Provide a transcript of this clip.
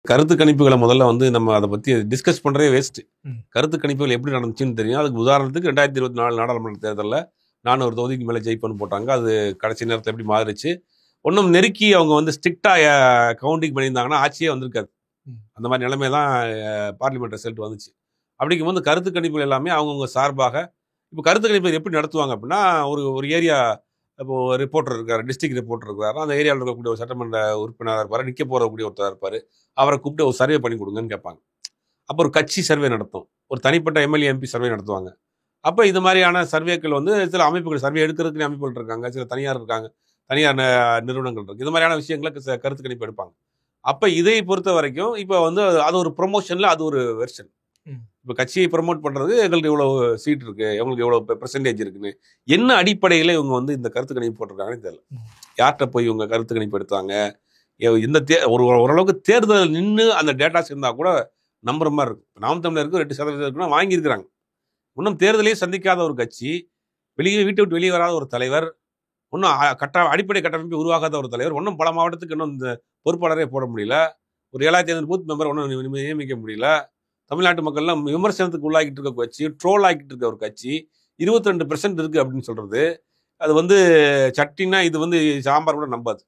கருத்து கணிப்புகளை முதல்ல வந்து நம்ம அதை பற்றி டிஸ்கஸ் பண்ணுறதே வேஸ்ட்டு. ம். கருத்து கணிப்புகள் எப்படி நடந்துச்சுன்னு தெரியும். அதுக்கு உதாரணத்துக்கு 2024 நாடாளுமன்ற தேர்தலில் நான் ஒரு தொகுதிக்கு மேலே ஜெயிப்பேன்னு போட்டாங்க. அது கடைசி நேரத்தில் எப்படி மாறிச்சு. ஒன்றும் நெருக்கி அவங்க வந்து ஸ்ட்ரிக்டாக கவுண்டிங் பண்ணியிருந்தாங்கன்னா ஆட்சியே வந்திருக்காது. ம். அந்த மாதிரி நிலைமை தான் பார்லிமெண்ட் ரிசல்ட் வந்துச்சு. அப்படிங்கும் போது கருத்து கணிப்புகள் எல்லாமே அவங்கவுங்க சார்பாக இப்போ கருத்து கணிப்பு எப்படி நடத்துவாங்க அப்படின்னா, ஒரு ஏரியா இப்போ ரிப்போர்ட்டர் இருக்கார், டிஸ்ட்ரிக்ட் ரிப்போர்ட்டர் இருக்காரு, அந்த ஏரியாவில் இருக்கக்கூடிய ஒரு சட்டமன்ற உறுப்பினராக இருப்பார், நிற்க போகக்கூடிய ஒருத்தர் இருப்பார், அவரை கூப்பிட்டு ஒரு சர்வே பண்ணி கொடுங்கன்னு கேட்பாங்க. அப்போ ஒரு கட்சி சர்வே நடத்தும், ஒரு தனிப்பட்ட எம்எல்ஏ எம்பி சர்வே நடத்துவாங்க. அப்போ இது மாதிரியான சர்வேக்கள் வந்து சில அமைப்புகள் சர்வே எடுக்கிறதுக்கு அமைப்புகள் இருக்காங்க, சில தனியார் இருக்காங்க, தனியார் நிறுவனங்கள் இருக்கு. இது மாதிரியான விஷயங்களுக்கு கருத்து கணிப்பு எடுப்பாங்க. அப்போ இதை பொறுத்த வரைக்கும் இப்போ வந்து அது ஒரு ப்ரொமோஷனில் அது ஒரு வெர்ஷன். இப்போ கட்சியை ப்ரமோட் பண்ணுறது எங்களுக்கு இவ்வளோ சீட் இருக்குது, எங்களுக்கு எவ்வளோ பெர்சன்டேஜ் இருக்குன்னு என்ன அடிப்படையில் இவங்க வந்து இந்த கருத்து கணிப்பு போட்டிருக்காங்கன்னு தெரியல. யார்கிட்ட போய் இவங்க கருத்து கணிப்பு எடுத்தாங்க, இந்த ஓரளவுக்கு தேர்தல் நின்று அந்த டேட்டாஸ் இருந்தால் கூட நம்புற மாதிரி இருக்கும். நாம் தமிழருக்கு 2% இருக்குன்னா வாங்கியிருக்கிறாங்க. இன்னும் தேர்தலையும் சந்திக்காத ஒரு கட்சி, வீட்டை விட்டு வெளியே வராத ஒரு தலைவர், இன்னும் அடிப்படை கட்டமைப்பு உருவாகாத ஒரு தலைவர், இன்னும் பல மாவட்டத்துக்கு இன்னும் இந்த பொறுப்பாளரே போட முடியல, ஒரு 7500 பூத் மெம்பர் ஒன்றும் நியமிக்க முடியல, தமிழ்நாட்டு மக்கள்லாம் விமர்சனத்துக்கு உள்ளாகிட்டு இருக்க கட்சி, ட்ரோல் ஆகிட்டு இருக்க ஒரு கட்சி 22% இருக்கு அப்படின்னு சொல்றது, அது வந்து சட்டினா இது வந்து சாம்பார் கூட நம்பாது.